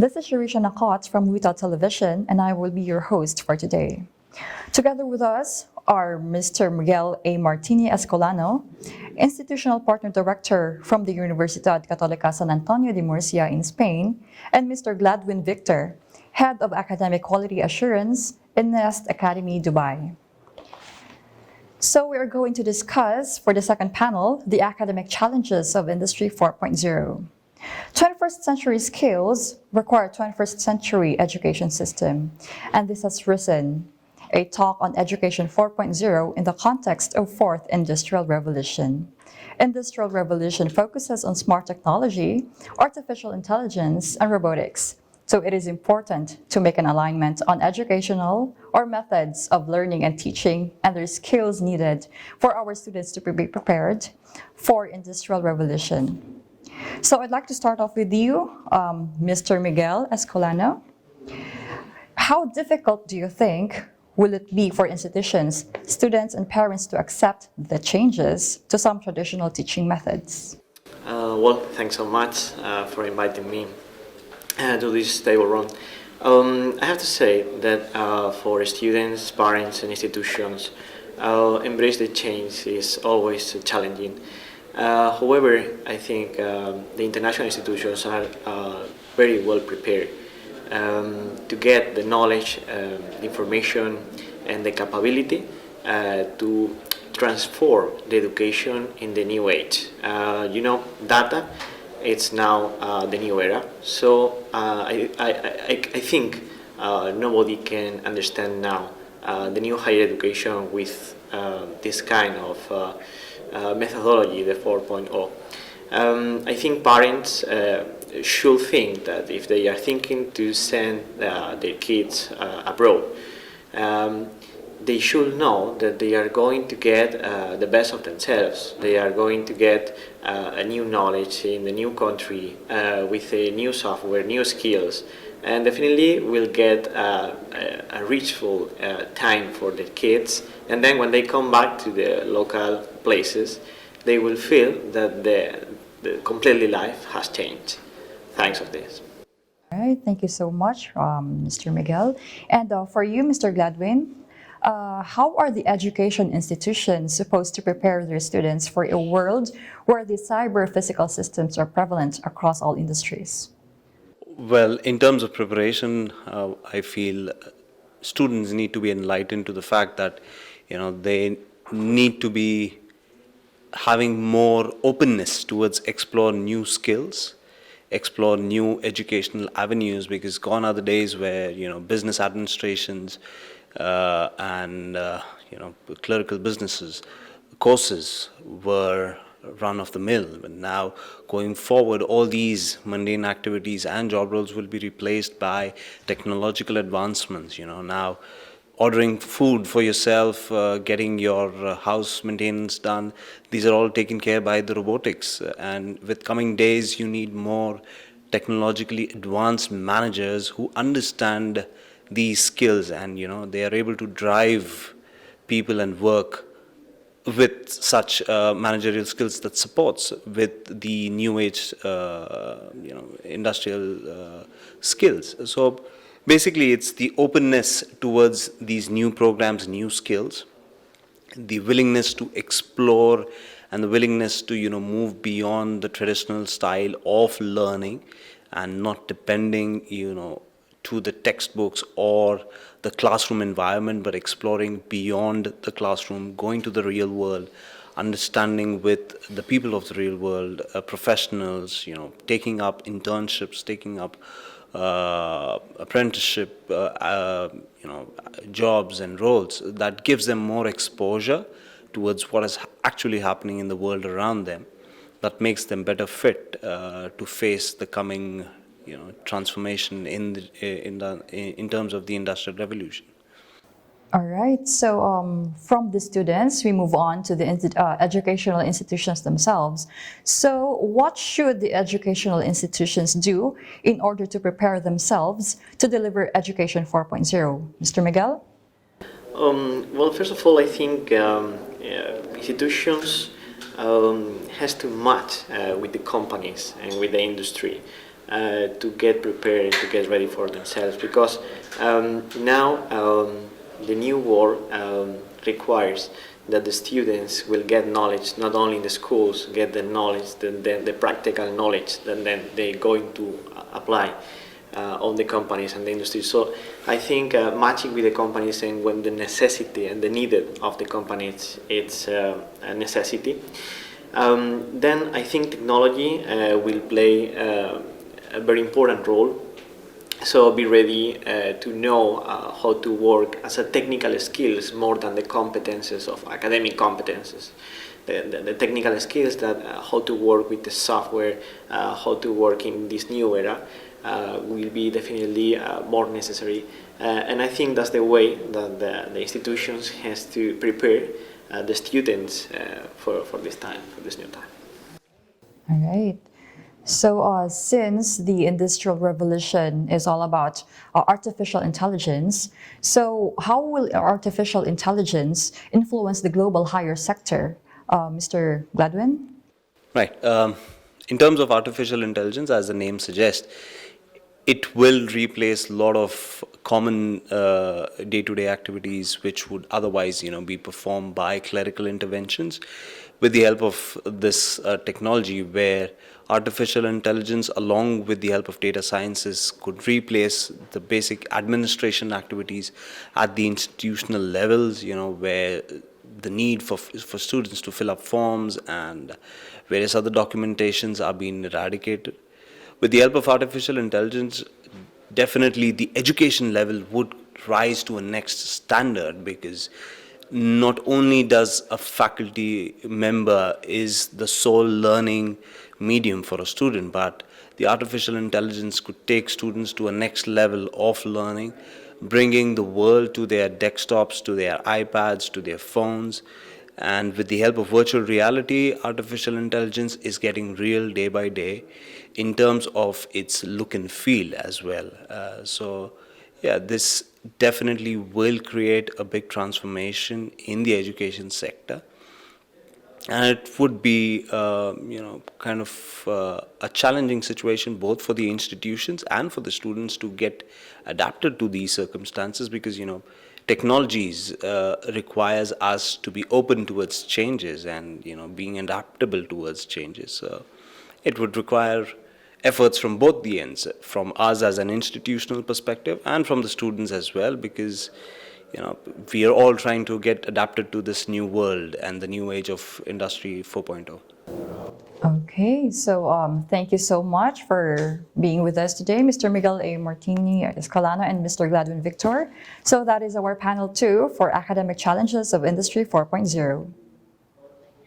This is Sharisha Nakot from Wita Television, and I will be your host for today. Together with us are Mr. Miguel A. Martini Escolano, Institutional Partner Director from the Universidad Católica San Antonio de Murcia in Spain, and Mr. Gladwin Victor, Head of Academic Quality Assurance in Nest Academy, Dubai. So we are going to discuss, for the second panel, the academic challenges of Industry 4.0. 21st century skills require a 21st century education system, and this has risen a talk on Education 4.0 in the context of Fourth Industrial Revolution. Industrial Revolution focuses on smart technology, artificial intelligence, and robotics. So it is important to make an alignment on educational or methods of learning and teaching and their skills needed for our students to be prepared for Industrial Revolution. So I'd like to start off with you, Mr. Miguel Escolano. How difficult do you think will it be for institutions, students, and parents to accept the changes to some traditional teaching methods? Well, thanks so much for inviting me to this table run. I have to say that for students, parents, and institutions, embrace the change is always challenging. However, I think the international institutions are very well prepared to get the knowledge, information, and the capability to transform the education in the new age. Data, it's now the new era. So I think nobody can understand now the new higher education with this kind of methodology, the 4.0. I think parents should think that if they are thinking to send their kids abroad, they should know that they are going to get the best of themselves. They are going to get a new knowledge in the new country with a new software, new skills, and definitely will get a richful time for their kids. And then when they come back to the local places, they will feel that the completely life has changed thanks of this. All right, thank you so much, Mr. Miguel. And for you, Mr. Gladwin, how are the education institutions supposed to prepare their students for a world where the cyber-physical systems are prevalent across all industries? Well, in terms of preparation, I feel students need to be enlightened to the fact that they need to be having more openness towards explore new skills, explore new educational avenues, because gone are the days where business administrations and clerical businesses courses were run of the mill. But now going forward, all these mundane activities and job roles will be replaced by technological advancements. Now ordering food for yourself, getting your house maintenance done, these are all taken care by the robotics. And with coming days, you need more technologically advanced managers who understand these skills, and they are able to drive people and work with such managerial skills that supports with the new age industrial skills. So basically it's the openness towards these new programs, new skills, the willingness to explore, and the willingness to move beyond the traditional style of learning and not depending to the textbooks or the classroom environment, but exploring beyond the classroom, going to the real world, understanding with the people of the real world, professionals, taking up internships, taking up apprenticeship, jobs and roles that gives them more exposure towards what is actually happening in the world around them, that makes them better fit to face the coming transformation in terms of the industrial revolution. All right, so from the students, we move on to the educational institutions themselves. So what should the educational institutions do in order to prepare themselves to deliver Education 4.0? Mr. Miguel? Well, first of all, I think institutions has to match with the companies and with the industry. to get prepared and to get ready for themselves, because now the new world requires that the students will get knowledge not only in the schools, get the knowledge, the practical knowledge that then they're going to apply on the companies and the industry. So I think matching with the companies, and when the necessity and the needed of the company, it's a necessity, then I think technology will play a very important role. So be ready to know how to work as a technical skills more than the competences of academic competences. The technical skills that how to work with the software, how to work in this new era will be definitely more necessary. And I think that's the way that the institutions has to prepare the students for this time, for this new time. All right. So, since the Industrial Revolution is all about artificial intelligence, so how will artificial intelligence influence the global higher sector, Mr. Gladwin? Right. In terms of artificial intelligence, as the name suggests, it will replace a lot of common day-to-day activities which would otherwise, be performed by clerical interventions, with the help of this technology, where artificial intelligence, along with the help of data sciences, could replace the basic administration activities at the institutional levels, where the need for students to fill up forms and various other documentations are being eradicated. With the help of artificial intelligence, definitely the education level would rise to a next standard, because not only does a faculty member is the sole learning medium for a student, but the artificial intelligence could take students to a next level of learning, bringing the world to their desktops, to their iPads, to their phones. And with the help of virtual reality, artificial intelligence is getting real day by day in terms of its look and feel as well. This definitely will create a big transformation in the education sector. And it would be, kind of a challenging situation both for the institutions and for the students to get adapted to these circumstances, because, technologies requires us to be open towards changes and, being adaptable towards changes. So it would require efforts from both the ends, from us as an institutional perspective and from the students as well, because we are all trying to get adapted to this new world and the new age of Industry 4.0. Okay, so thank you so much for being with us today, Mr. Miguel A. Martini Escalano and Mr. Gladwin Victor. So that is our panel 2 for Academic Challenges of Industry 4.0.